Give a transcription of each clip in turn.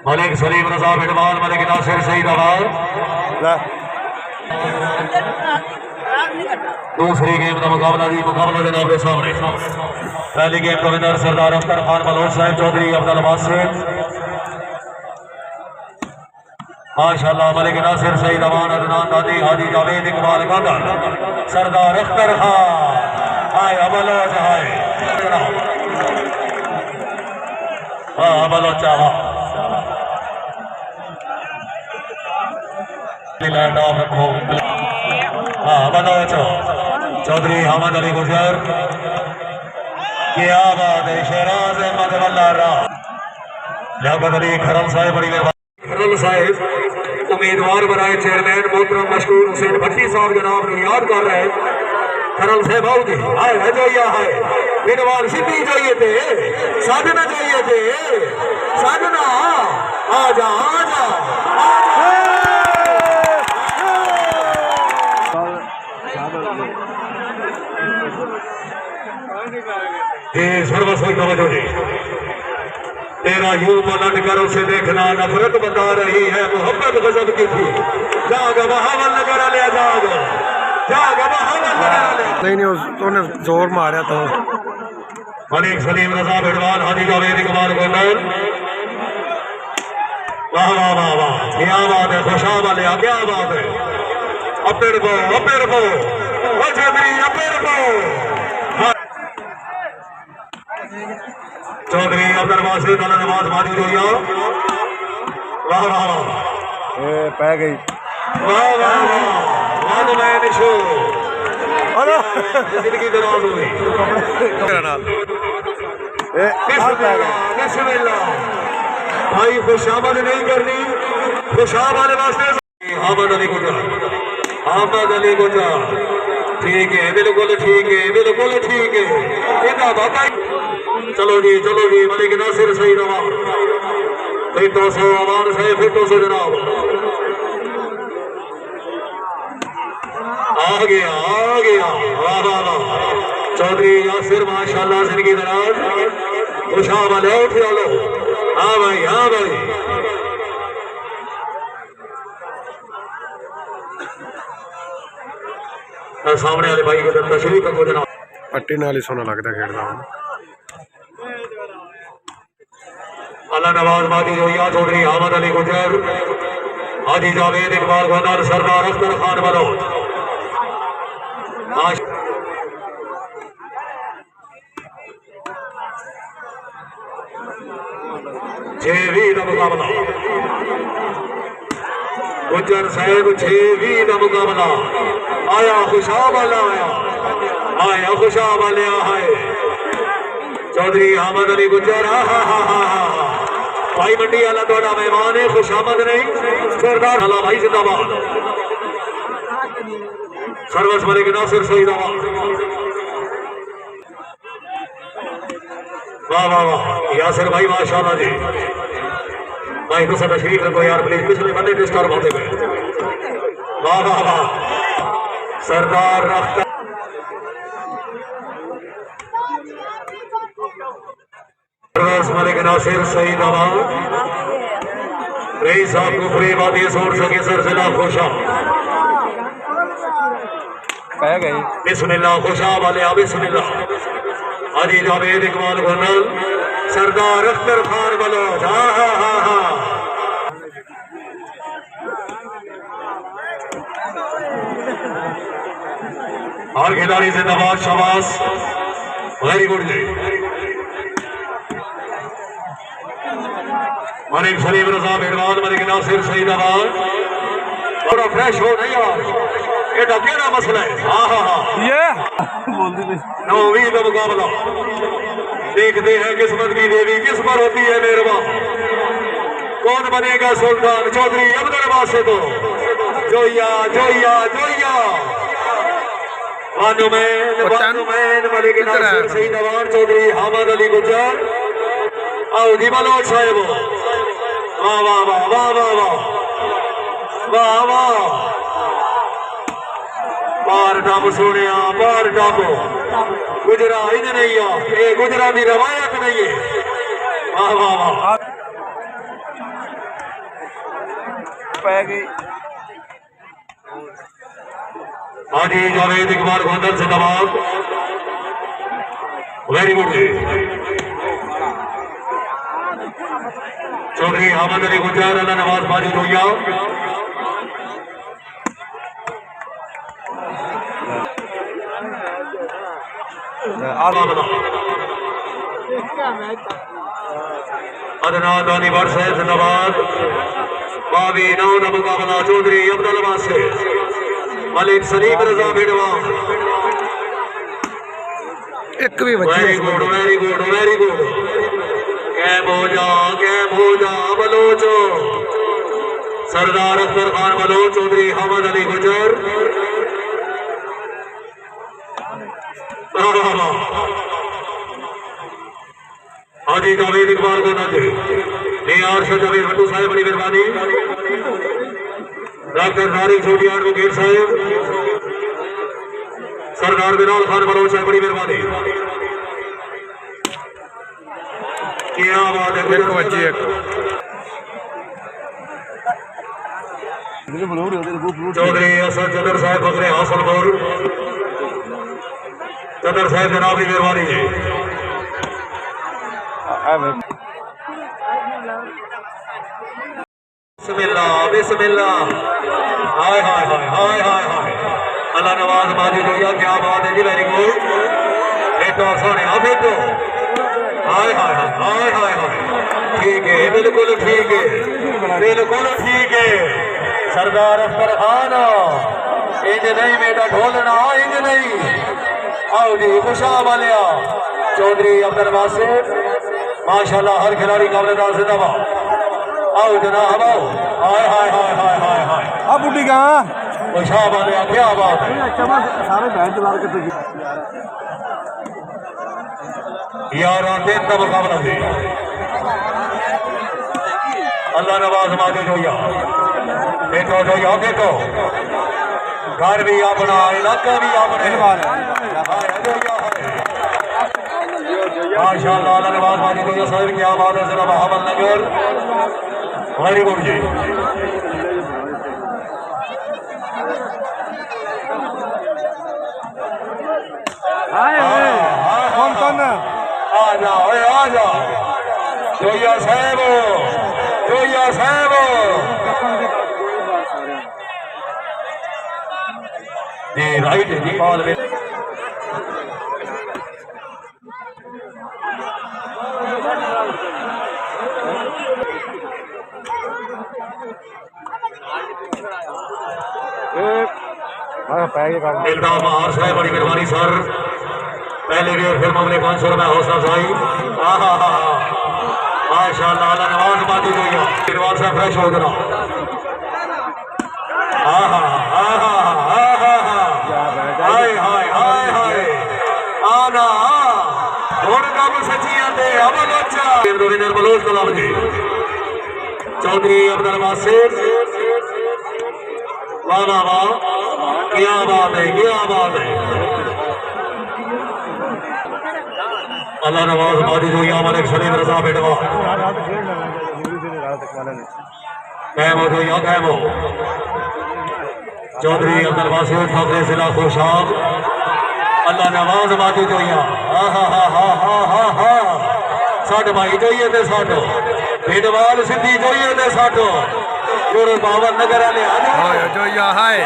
मलिक सलीम रजा बिडवाल मलिक नासिर सईद आवाज दूसरी गेम का मुकाबला जनाब के सामने। पहली गेम का विनर सरदार अख्तर खान मलोट साहब चौधरी अब्दुल वासिफ माशाल्लाह मलिक नासिर सईद अमान अदनान दादी हाजी जावेद इकबाल गांधा सरदार अख्तर खान हाय अबलोच हाय अबलोच बलोच चौधरी हमद अली गुजर क्या बात है। शहराज अहमद वल्लारा लियाकत अली खरल साहब बड़ी मेहरबानी। खरल साहब उम्मीदवार बनाए चेयरमैन मोहतरम मशकूर हुसैन भट्टी साहब जनाब ने याद कर रहे हैं। खरल साहब आओ जी हाय है जोइया है बिनवाल सिद्धि चाहिए थे साधना चाहिए थे साधना आजा आजा तेरा यूं पलट कर उसे देखना नफरत बता रही है मोहब्बत गजब की थी जाग बहावल कर लिया जाग बहावल नहीं उसने जोर मारा तो मलिक सलीम रजा बिडवाल हाजी जावेद इकबाल गोंदल वाह वाह वाह वाह क्या बात है खुशा वाले क्या बात है अपेड़ बो चौधरी अब्दुल वासिफ नवाज माजी जोइया वाह वाह वाह पै गई वाह वाह वाह मैं निशो जिंदगी दराज हुई भाई खुशामद नहीं करनी खुशाब वाले वास्ते आमद अली गुजर आमद अली गुजर ठीक है बिल्कुल ठीक है इतना बाबा चलो जी मलिक नासिर सईद अवान फिर सो अवान से फिर सो जनाब आ गया वाह वाह वाह चौधरी यासिर माशाल्लाह जिंदगी दराज खुशा वाले उठ लो हाँ भाई सामने वाले भाई को तशरीफ को जनाब पट्टी नाल ही सोना लगता खेड़दा अल्लाह नवाज मादी जोइया चौधरी अहमद अली गुजर हाजी जावेद इकबाल गोंदल सरदार अख्तर खान बलोच छेवीं का मुकाबला गुजर साहब छेवीं का मुकाबला आया खुशाब वाला आया खुशाब वाले है चौधरी अहमद अली गुजर भाई मंडी वाला थोड़ा मेहमान है खुशामद नहीं सरदार अला भाई जिंदाबाद सर्वस मलिक नासिर सईद वाह वाह वाह यासिर भाई माशाल्लाह जी भाई तो सब तशरीफ रखो यार प्लीज पिछले बंदे डिस्टर्ब होते हुए वाह वाह वाह सरदार अख्तर मलिक नासिर सईद आवाज रईस साहब को फ्री बात ये सोच सके सर जिला खुशा बिस्मिल्लाह खुशा वाले बिस्मिल्लाह हाजी जावेद इकबाल गोंदल सरदार अख्तर खान बलोच और खिलाड़ी जिंदाबाद शाबाश वेरी गुड जी मलिक सलीम रजा बिडवाल मलिक नासिर सईद आवाज थोड़ा फ्रेश हो नहीं यार ये क्या मसला है ये नौवीं का मुकाबला देखते हैं किस्मत की देवी किस पर होती है मेहरबान कौन बनेगा सुल्तान चौधरी अब्दुल वासिफ तो जोइया वानुमैन मलिक नासिर सईद आवाज चौधरी अहमद अली गुजर आओ जी बलोच साहब वाह वाह वाह वाह वाह वाह वाह वाह बार डब सोने बार डब गुजरा इन नहीं आ गुजरा की रवायत नहीं है वाह वाह वाह पै गई हाजी जावेद इकबाल गोंदल से दबाव वेरी गुड चौधरी अहमद अली गुजर अल्लाह नवाज बाजी लोहिया अदना दानी वर्ष है जिंदाबाद बावी नौ का मुकाबला चौधरी अब्दुल वासिफ मलिक सलीम रजा बिडवा एक भी बच्ची very good very good very good कैम हो जा बलोचो सरदार अख्तर खान बलोच चौधरी अहमद अली गुजर हाजी जावेद इकबाल को नजर नियार शाह जावेद भट्टू साहब बड़ी मेहरबानी डॉक्टर नारिक छोटी एडवोकेट साहब सरदार बिलाल खान बलोच साहब बड़ी मेहरबानी क्या बात है एक बच्ची एक चौधरी असद चदर साहब बकरे हासलपुर चदर साहब जनाब की मेहरबानी जी बिस्मिल्लाह बिस्मिल्लाह हाय हाय हाय हाय हाय हाय अल्लाह नवाज माजी लोहिया क्या बात है जी वेरी गुड बेटो सोने बेटो हाय हाय हाय हाय हाय हाय ठीक है बिल्कुल ठीक है सरदार अख्तर खान इंज नहीं बेटा ढोलना इंज नहीं आओ जी खुशा वालिया चौधरी अब्दुल वासिफ माशाल्लाह हर खिलाड़ी काबलेदार जिंदाबाद आओ जनाब आओ हाय हाय हाय हाय हाय हाय अब बुढ़ी कहाँ खुशा वालिया क्या बात है सारे बहन चला के यार दिन का मुकाबला थी अल्लाह नवाज माजी जोया देखो जोया देखो घर भी अपना इलाका भी अपना माशाअल्लाह अल्लाह नवाज माजी जोया साहब क्या बात है जिला बहावल नगर वेरी गुड जी आ जा जोया साहब जी राइट है जी बॉल में मिलता महार साहब बड़ी मेहरबानी सर पहले भी फिर मामले 500 रुपए हौसला साई माशाअल्लाह अल्लाह नवाज बाजी जोया फिरवाल साहब फ्रेश हो गया हाय हाय हाय हाय आना और कब सचिया दे अमन अच्छा विनर बलोच गुलाम जी चौधरी अब्दुल वासिफ वाह वाह वाह क्या बात है अल्लाह नवाज बाजी जोया मलिक सलीम रजा बेटवा कैमो जोया कैमो चौधरी अब्दुल वासिफ फखरे जिला खुशाब अल्लाह नवाज बाजी जोया साठ भाई जोइए ते साठो भेडवाल सिद्धि जोइए ते साठो गुरु बावन नगर वाले हाय जोया हाय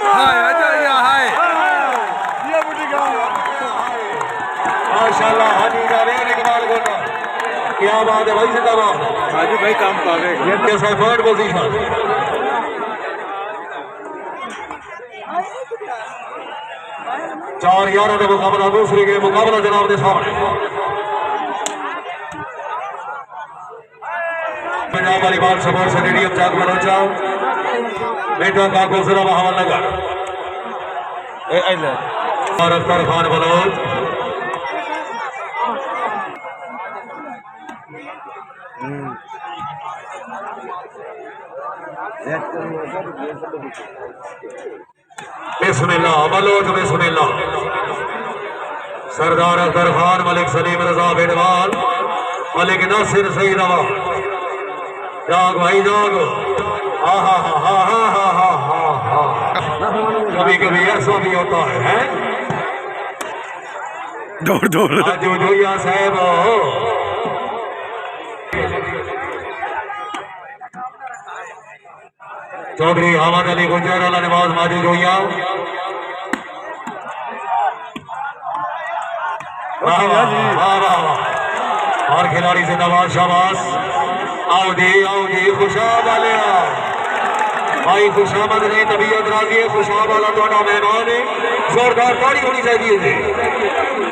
हाय जोया हाय माशाअल्लाह हाजी जावेद इकबाल गोटा क्या बात है भाई जिंदाबाद हाजी भाई काम कर रहे हैं ये थर्ड पोजीशन चार 11 का मुकाबला दूसरे के मुकाबला जनाब के सामने पंजाब वाली बाल सपोर्ट स्टेडियम चाक बलोचा बेटा काको जिला बहावल नगर और अख्तर खान बलोच बिस्मिल्लाह बलोच बिस्मिल्लाह सरदार अख्तर खान मलिक सलीम रजा बेडवाल मलिक नासिर सईद जाग भाई जाग हाँ हाँ हाँ हाँ हाँ हाँ हाँ हाँ हाँ कभी कभी ऐसा भी होता है? दौड़ दौड़ आज जो जोया साहब चौधरी अहमद अली गुजर वाला नवाज माजी जोया वाह वाह वाह वाह वाह और खिलाड़ी से नवाज शाबाश आओ जी खुशाब वाले आओ भाई खुशामद नहीं तबीयत राजी है खुशाब वाला थोड़ा मेहमान है जोरदार ताड़ी होनी चाहिए जी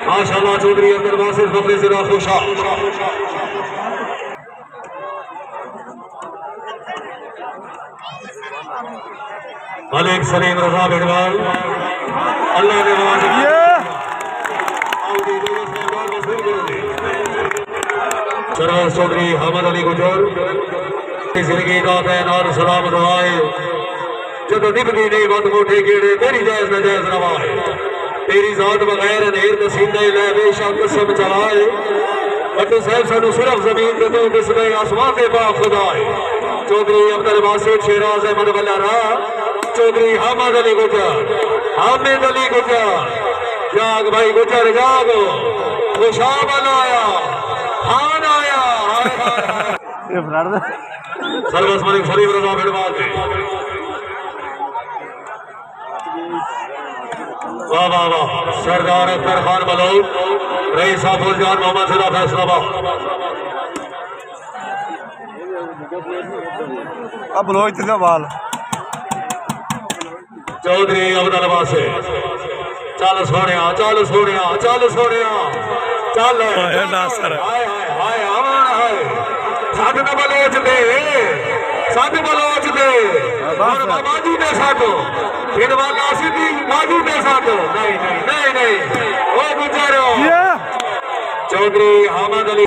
माशाल्लाह चौधरी अब्दुल वासिफ फखरे सिरा खुशाब मलिक सलीम रजा बिडवाल अल्लाह ने सरवर चौधरी अहमद अली गुजर जिंदगी का तैनार सलाम दुआए जब निभदी नहीं बद मोटे गेड़े तेरी जायज न जायज रवाए तेरी जात बगैर नेर नसीने ले बेशक कसम चलाए बट साहब सानू सिर्फ जमीन के तो दिसने आसमान के पा खुदाए चौधरी अब्दुल वासिफ शेराज अहमद बल्लारा चौधरी अहमद अली गुजर हामिद अली गुजर जाग भाई गुजर जागो खुशाब आया खान आया सर्वस मलिक शरीफ रजा बिडवाल वाह वाह वाह सरदार अख्तर खान बलोच रईस हाफुज जान मोहम्मद सिरा फैसलाबाद अब बलोच इतना बाल चौधरी अब्दुल वासिफ चल सोने चल सोने चल सोने चल नासर हाय हाय हाय अमन हाय साथ न बलोच दे बाजू दे साथ फिर वाला सीधी बाजू दे साथ नहीं नहीं नहीं नहीं ओ गुजारो चौधरी अहमद अली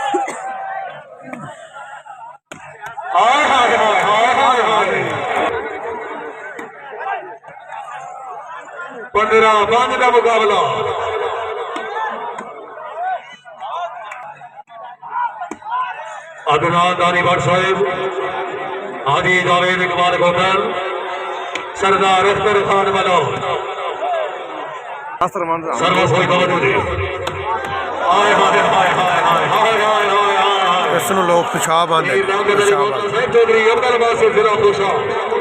हाय हाय हाय हाय हाय हाय 15-5 का मुकाबला अदनान दानी भट्ट साहिब हाजी जावेद इकबाल गोकर सरदार अख्तर खान बलोच सर्वस होई तवज्जो दे हाय हाय हाय हाय हाय हाय हाय हाय इस लोग खुशाब आंदे चौधरी अब्दुल वासिफ फिरा खुशाब